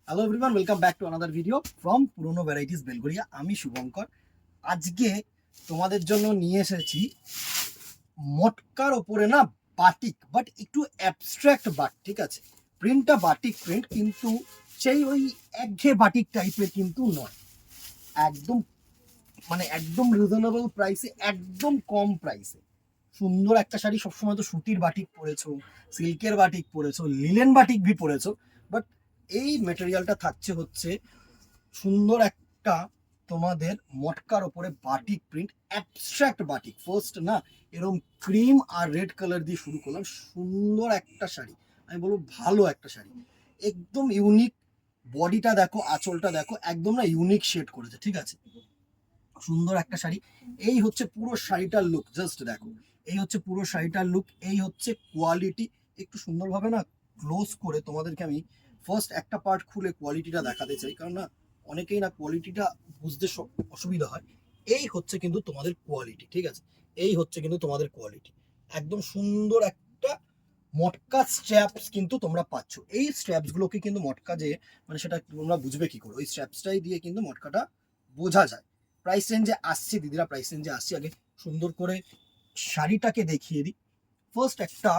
Hello everyone, welcome back to another video from পুরনো varieties Belgharia. আমি শুভঙ্কর। আজকে তোমাদের জন্য নিয়ে এসেছি মটকার ওপরে না বাটিক, বাট একটু অ্যাবস্ট্রাক্ট বাটিক। ঠিক আছে, প্রিন্টটা বাটিক প্রিন্ট, কিন্তু সেই ওই একঘেয়ে বাটিক টাইপের কিন্তু নয়। একদম একদম রিজনেবল প্রাইসে, একদম কম প্রাইসে সুন্দর একটা শাড়ি। সবসময় তো সুতির বাটিক পরেছো, সিল্কের বাটিক পরেছো, লিলেন বাটিক ভি পরেছো, বাট এই মেটেরিয়ালটা থাকছে হচ্ছে সুন্দর একটা তোমাদের মটকার ওপরে batik print, abstract batik. First না এরকম ক্রিম আর রেড কালার দিয়ে শুরু করলাম, সুন্দর একটা শাড়ি। আমি বলবো ভালো একটা শাড়ি, একদম ইউনিক। বডিটা দেখো, আঁচলটা দেখো, একদম না ইউনিক শেড করেছে। ঠিক আছে, সুন্দর একটা শাড়ি। এই হচ্ছে পুরো শাড়িটার লুক, জাস্ট দেখো। এই হচ্ছে পুরো শাড়িটার লুক, এই হচ্ছে কোয়ালিটি। একটু সুন্দরভাবে না ক্লোজ করে তোমাদেরকে আমি ফার্স্ট একটা পার্ট খুলে কোয়ালিটিটা দেখাতে চাই, কারণ না অনেকেই না কোয়ালিটিটা বুঝতে অসুবিধা হয়। এই হচ্ছে কিন্তু তোমাদের কোয়ালিটি। ঠিক আছে, এই হচ্ছে কিন্তু তোমাদের কোয়ালিটি। একদম সুন্দর একটা মটকা স্ট্র্যাপস কিন্তু তোমরা পাচ্ছ। এই স্ট্র্যাপস গুলোকে কিন্তু মটকা যে সেটা তোমরা বুঝবে কি করে, ওই স্ট্র্যাপসটাই দিয়ে কিন্তু মটকাটা বোঝা যায়। প্রাইস রেঞ্জে আসছি দিদিরা, প্রাইস রেঞ্জে আসছি। আগে সুন্দর করে শাড়িটাকে দেখিয়ে দিই। ফার্স্ট একটা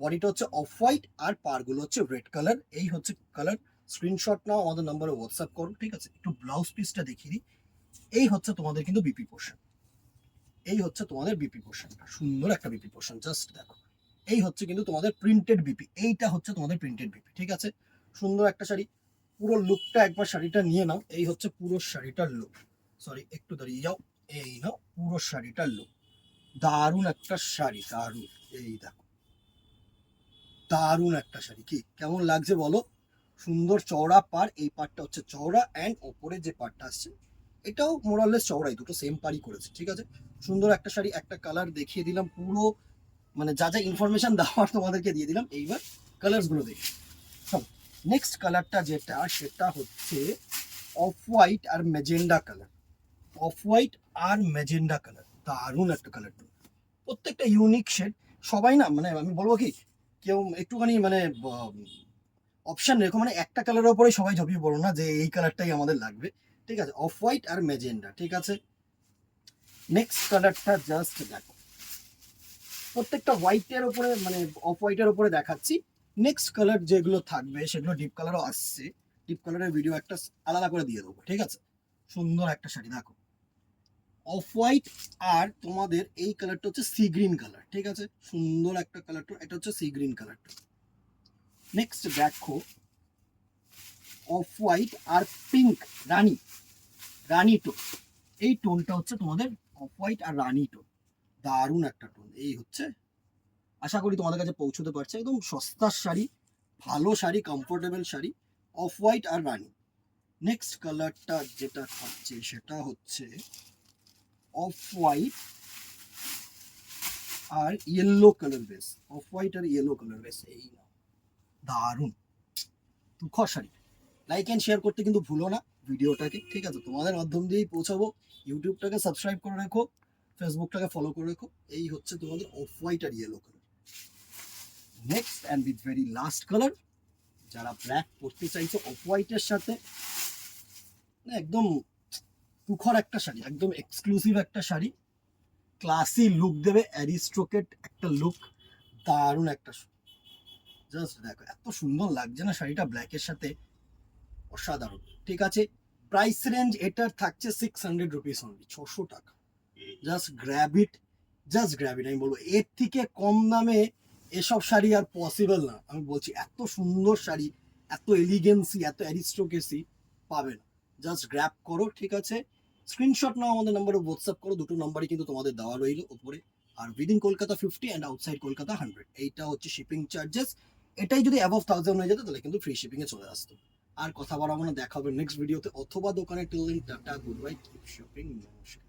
বডিটা হচ্ছে অফ হোয়াইট আর পারগুলো হচ্ছে রেড কালার। এই হচ্ছে কালার। স্ক্রিনশট নাও, আমাদের নাম্বারে হোয়াটসঅ্যাপ করো। ঠিক আছে, একটু ব্লাউজ পিসটা দেখিয়ে দিই। এই হচ্ছে তোমাদের কিন্তু বিপি পোর্শন, এই হচ্ছে তোমাদের বিপি পোর্শনটা, সুন্দর একটা বিপি পোর্শন, জাস্ট দেখো। এই হচ্ছে কিন্তু তোমাদের প্রিন্টেড বিপি, এইটা হচ্ছে তোমাদের প্রিন্টেড বিপি। ঠিক আছে, সুন্দর একটা শাড়ি। পুরো লুকটা একবার শাড়িটা নিয়ে নাও। এই হচ্ছে পুরো শাড়িটার লুক। সরি, একটু দাঁড়িয়ে যাও। এই নাও পুরো শাড়িটার লুক। দারুণ একটা শাড়ি, দারুণ। এই দেখো, দারুণ একটা শাড়ি। কি কেমন লাগছে বলো? সুন্দর চওড়া পার, এই পারটা হচ্ছে চওড়া, অ্যান্ড ওপরে যে পারটা আসছে এটাও মোরাললেস চওড়াই, দুটো সেম পারই করেছে। ঠিক আছে, সুন্দর একটা শাড়ি। একটা কালার দেখিয়ে দিলাম, পুরো যা যা ইনফরমেশন দেওয়ার তোমাদেরকে দিয়ে দিলাম। এইবার কালার্স গুলো দেখি। নেক্সট কালারটা যেটা, সেটা হচ্ছে off white R magenta colour. Of white R magenta colour, দারুণ একটা কালার। প্রত্যেকটা ইউনিক শেড। সবাই না আমি বলবো কি, কেউ একটুখানি অপশন রেখো, একটা কালারের উপরে সবাই ঝাঁপিয়ে পড়ো না যে এই কালারটাই আমাদের লাগবে। ঠিক আছে, অফ হোয়াইট আর ম্যাজেন্ডা। ঠিক আছে, নেক্সট কালারটা জাস্ট দেখো। প্রত্যেকটা হোয়াইটের উপরে অফ হোয়াইটের উপরে দেখাচ্ছি। নেক্সট কালার যেগুলো থাকবে সেগুলো ডিপ কালারও আসছে। ডিপ কালারের ভিডিও একটা আলাদা করে দিয়ে দেবো। ঠিক আছে, সুন্দর একটা শাড়ি দেখো। অফ হোয়াইট আর তোমাদের এই কালারটা হচ্ছে সি গ্রিন কালার। ঠিক আছে, সুন্দর একটা কালারটা, এটা হচ্ছে সি গ্রিন কালারটা। নেক্সট দেখো, of white R pink Rani, Rani tone. এই টোনটা হচ্ছে তোমাদের অফ হোয়াইট আর রানী টোন, দারুণ একটা টোন। এই হচ্ছে, আশা করি তোমাদের কাছে পৌঁছতে পারছে। একদম সস্তার শাড়ি, ভালো sari, comfortable sari, off white আর রানী। নেক্সট কালারটা যেটা থাকছে সেটা হচ্ছে অফ হোয়াইট আর yellow colour base. Off white আর ইয়েলো কালার বেস, এই দারুণ তুখর শাড়ি। লাইক অ্যান্ড শেয়ার করতে কিন্তু ভুলো না ভিডিওটাকে। ঠিক আছে, তোমাদের মাধ্যম দিয়েই পৌঁছাবো। ইউটিউবটাকে সাবস্ক্রাইব করে রেখো, ফেসবুকটাকে ফলো করে রেখো। এই হচ্ছে তোমাদের অফ হোয়াইট আর yellow colour. Next and with very last colour, যারা ব্ল্যাক পরতে চাইছো অফ হোয়াইটের সাথে, একদম তুখর একটা শাড়ি, একদম এক্সক্লুসিভ একটা শাড়ি, ক্লাসি লুক দেবে, অ্যারিস্ট্রোকেট একটা লুক, দারুণ একটা। জাস্ট দেখো এত সুন্দর লাগছে না শাড়িটা ব্ল্যাকের সাথে, অসাধারণ। ঠিক আছে, প্রাইস রেঞ্জ এটার থাকছে 600 রুপিস অনলি, 600 টাকা। জাস্ট গ্র্যাব ইট, জাস্ট গ্র্যাব ইট। আমি বলবো এর থেকে কম দামে এসব শাড়ি আর পসিবল না। আমি বলছি এত সুন্দর শাড়ি, এত এলিগেন্সি, এত অ্যারিস্টোক্রেসি পাবে না। জাস্ট গ্র্যাব করো। ঠিক আছে, স্ক্রিনশট নাও, আমাদের নাম্বারে হোয়াটসঅ্যাপ করো। দুটো নাম্বারই কিন্তু তোমাদের দেওয়া রইল উপরে। আর within Kolkata 50 and outside Kolkata 100, এইটা হচ্ছে শিপিং চার্জেস। এটাই যদি অ্যাবভ 1000 হয়ে যেত তাহলে কিন্তু ফ্রি শিপিং এ চলে আসতো। আর কথা বাড়াবো না, দেখা হবে নেক্সট ভিডিওতে অথবা দোকানে। Till then tata, good bye, keep shopping, নমস্কার।